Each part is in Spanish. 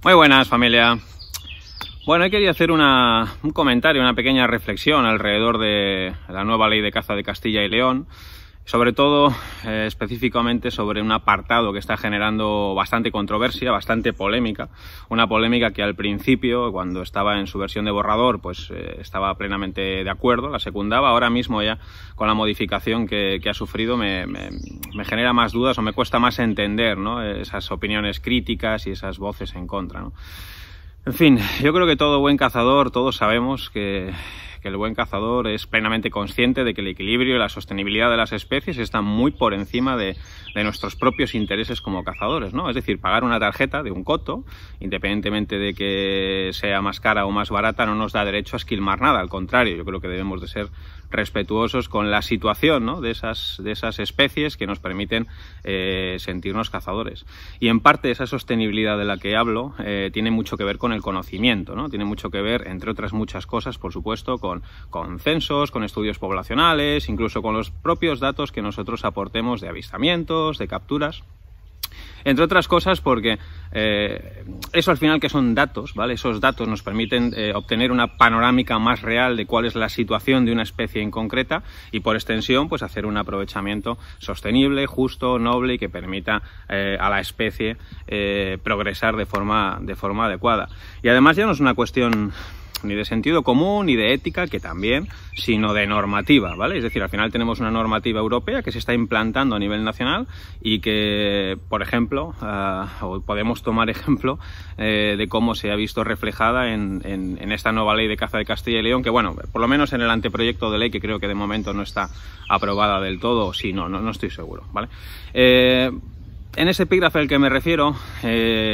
Muy buenas, familia. Bueno, hoy quería hacer un comentario, una pequeña reflexión alrededor de la nueva ley de caza de Castilla y León, sobre todo específicamente sobre un apartado que está generando bastante controversia, bastante polémica, una polémica que al principio, cuando estaba en su versión de borrador, pues estaba plenamente de acuerdo, la secundaba. Ahora mismo ya con la modificación que ha sufrido me genera más dudas o me cuesta más entender, ¿no?, esas opiniones críticas y esas voces en contra, ¿no? En fin, yo creo que todo buen cazador, todos sabemos que el buen cazador es plenamente consciente de que el equilibrio y la sostenibilidad de las especies están muy por encima de nuestros propios intereses como cazadores, ¿no? Es decir, pagar una tarjeta de un coto, independientemente de que sea más cara o más barata, no nos da derecho a esquilmar nada. Al contrario, yo creo que debemos de ser respetuosos con la situación, ¿no?, de esas especies que nos permiten sentirnos cazadores. Y en parte esa sostenibilidad de la que hablo tiene mucho que ver con el conocimiento, ¿no? Tiene mucho que ver, entre otras muchas cosas, por supuesto, con censos, con estudios poblacionales, incluso con los propios datos que nosotros aportemos de avistamientos, de capturas. Entre otras cosas porque eso al final que son datos, ¿vale? Esos datos nos permiten obtener una panorámica más real de cuál es la situación de una especie en concreta y por extensión pues hacer un aprovechamiento sostenible, justo, noble y que permita a la especie progresar de forma adecuada. Y además ya no es una cuestión ni de sentido común, ni de ética, que también, sino de normativa, ¿vale? Es decir, al final tenemos una normativa europea que se está implantando a nivel nacional y que, por ejemplo, o podemos tomar ejemplo de cómo se ha visto reflejada en esta nueva ley de caza de Castilla y León, que bueno, por lo menos en el anteproyecto de ley, que creo que de momento no está aprobada del todo, sí, no estoy seguro, ¿vale? En ese epígrafe al que me refiero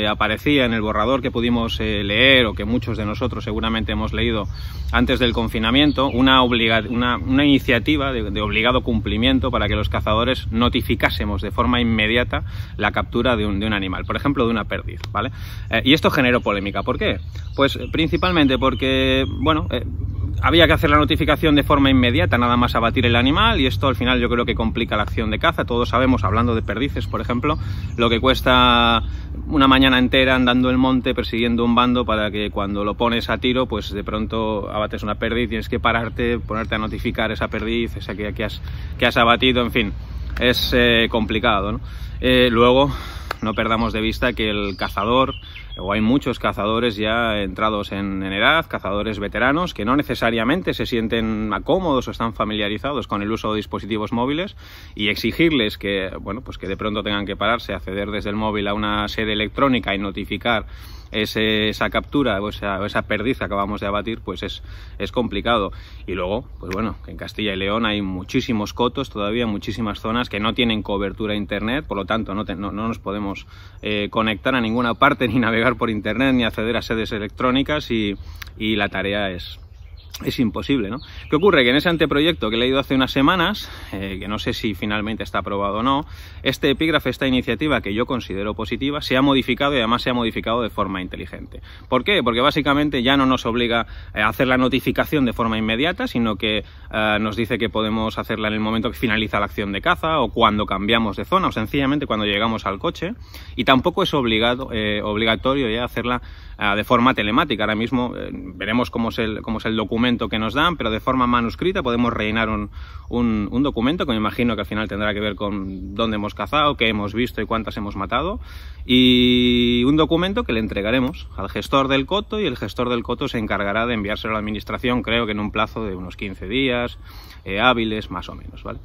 aparecía en el borrador que pudimos leer o que muchos de nosotros seguramente hemos leído antes del confinamiento una iniciativa de obligado cumplimiento para que los cazadores notificásemos de forma inmediata la captura de un animal, por ejemplo de una perdiz, ¿vale? Y esto generó polémica. ¿Por qué? Pues principalmente porque, bueno, había que hacer la notificación de forma inmediata, nada más abatir el animal, y esto al final yo creo que complica la acción de caza. Todos sabemos, hablando de perdices, por ejemplo, lo que cuesta una mañana entera andando el monte persiguiendo un bando para que cuando lo pones a tiro, pues de pronto abates una perdiz, tienes que pararte, ponerte a notificar esa perdiz, esa que has abatido, en fin, es complicado, ¿no? Luego, no perdamos de vista que el cazador, o hay muchos cazadores ya entrados en edad, cazadores veteranos, que no necesariamente se sienten cómodos o están familiarizados con el uso de dispositivos móviles, y exigirles que, bueno, pues que de pronto tengan que pararse, acceder desde el móvil a una sede electrónica y notificar esa captura o esa perdiz que acabamos de abatir, pues es complicado. Y luego, pues bueno, en Castilla y León hay muchísimos cotos todavía, muchísimas zonas que no tienen cobertura a internet, por lo tanto no nos podemos conectar a ninguna parte, ni navegar por internet, ni acceder a sedes electrónicas, y la tarea es imposible, ¿no? ¿Qué ocurre? Que en ese anteproyecto que he leído hace unas semanas, que no sé si finalmente está aprobado o no, este epígrafe, esta iniciativa que yo considero positiva, se ha modificado, y además se ha modificado de forma inteligente. ¿Por qué? Porque básicamente ya no nos obliga a hacer la notificación de forma inmediata, sino que nos dice que podemos hacerla en el momento que finaliza la acción de caza, o cuando cambiamos de zona, o sencillamente cuando llegamos al coche, y tampoco es obligatorio ya hacerla de forma telemática. Ahora mismo veremos cómo es el documento que nos dan, pero de forma manuscrita podemos rellenar un documento que me imagino que al final tendrá que ver con dónde hemos cazado, qué hemos visto y cuántas hemos matado, y un documento que le entregaremos al gestor del coto, y el gestor del coto se encargará de enviárselo a la administración, creo que en un plazo de unos 15 días hábiles más o menos, ¿vale?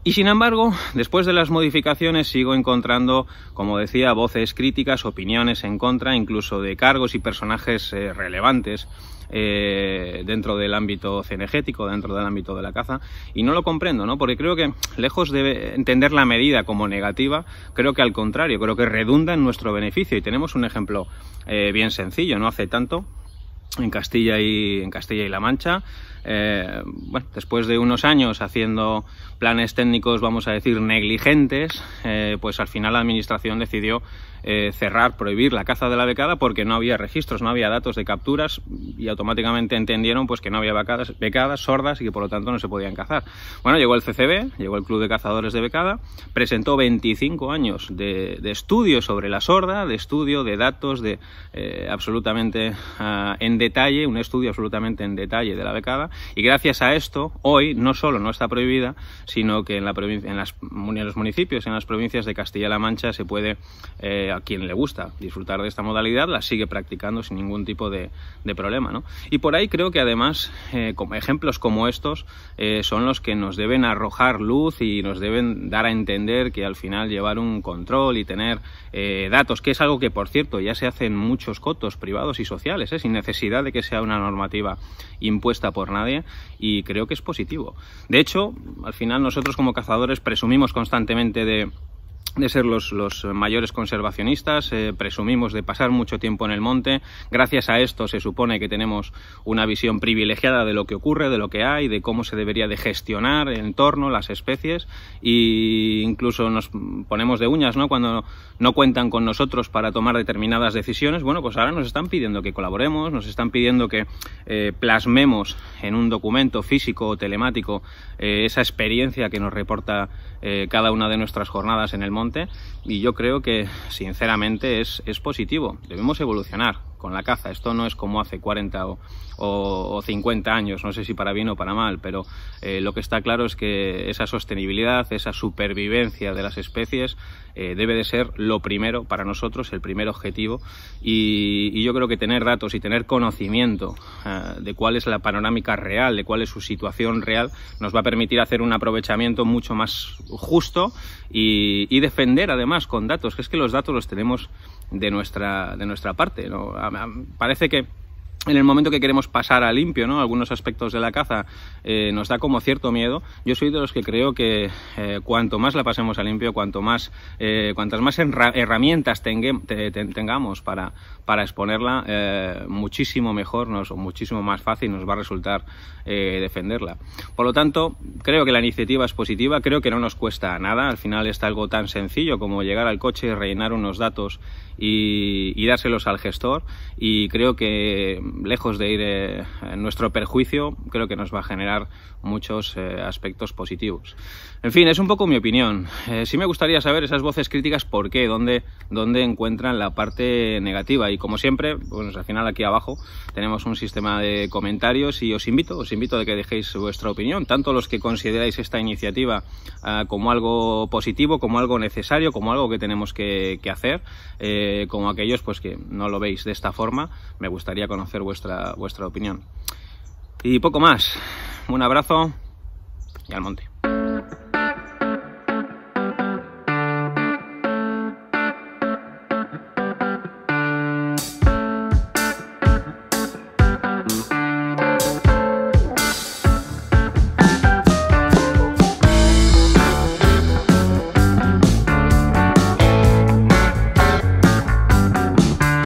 Y sin embargo, después de las modificaciones sigo encontrando, como decía, voces críticas, opiniones en contra, incluso de cargos y personajes relevantes dentro del ámbito cinegético, dentro del ámbito de la caza, y no lo comprendo, ¿no? Porque creo que, lejos de entender la medida como negativa, creo que al contrario, creo que redunda en nuestro beneficio. Y tenemos un ejemplo bien sencillo. No hace tanto en Castilla y La Mancha. Bueno, después de unos años haciendo planes técnicos, vamos a decir, negligentes, pues al final la administración decidió cerrar, prohibir la caza de la becada porque no había registros, no había datos de capturas y automáticamente entendieron pues que no había becadas sordas y que por lo tanto no se podían cazar. Bueno, llegó el CCB, llegó el Club de Cazadores de Becada, presentó 25 años de estudio sobre la sorda, de estudio, de datos, de absolutamente en detalle, un estudio absolutamente en detalle de la becada, y gracias a esto hoy no solo no está prohibida, sino que en los municipios, en las provincias de Castilla-La Mancha se puede, a quien le gusta disfrutar de esta modalidad, la sigue practicando sin ningún tipo de problema, ¿no? Y por ahí creo que además como ejemplos como estos son los que nos deben arrojar luz y nos deben dar a entender que al final llevar un control y tener datos, que es algo que por cierto ya se hace en muchos cotos privados y sociales, sin necesidad de que sea una normativa impuesta por nadie, y creo que es positivo. De hecho, al final nosotros como cazadores presumimos constantemente de ser los mayores conservacionistas, presumimos de pasar mucho tiempo en el monte. Gracias a esto se supone que tenemos una visión privilegiada de lo que ocurre, de lo que hay, de cómo se debería de gestionar el entorno, las especies, e incluso nos ponemos de uñas, ¿no?, cuando no cuentan con nosotros para tomar determinadas decisiones. Bueno, pues ahora nos están pidiendo que colaboremos, nos están pidiendo que plasmemos en un documento físico o telemático esa experiencia que nos reporta cada una de nuestras jornadas en el monte. Y yo creo que sinceramente es positivo. Debemos evolucionar con la caza. Esto no es como hace 40 o 50 años, no sé si para bien o para mal, pero lo que está claro es que esa sostenibilidad, esa supervivencia de las especies debe de ser lo primero para nosotros, el primer objetivo, y yo creo que tener datos y tener conocimiento de cuál es la panorámica real, de cuál es su situación real, nos va a permitir hacer un aprovechamiento mucho más justo y defender además con datos, que es que los datos los tenemos de nuestra parte, ¿no? Parece que en el momento que queremos pasar a limpio, ¿no?, algunos aspectos de la caza nos da como cierto miedo. Yo soy de los que creo que cuanto más la pasemos a limpio, cuantas más herramientas tengamos para exponerla, muchísimo mejor, muchísimo más fácil nos va a resultar defenderla. Por lo tanto, creo que la iniciativa es positiva, creo que no nos cuesta nada. Al final está algo tan sencillo como llegar al coche, rellenar unos datos y dárselos al gestor, y creo que lejos de ir en nuestro perjuicio, creo que nos va a generar muchos aspectos positivos. En fin, es un poco mi opinión. Sí me gustaría saber esas voces críticas, por qué, dónde encuentran la parte negativa, y como siempre, pues al final aquí abajo tenemos un sistema de comentarios y os invito a que dejéis vuestra opinión, tanto los que consideráis esta iniciativa como algo positivo, como algo necesario, como algo que tenemos que hacer, como aquellos pues que no lo veis de esta forma. Me gustaría conocer vuestra opinión. Y poco más. Un abrazo y al monte.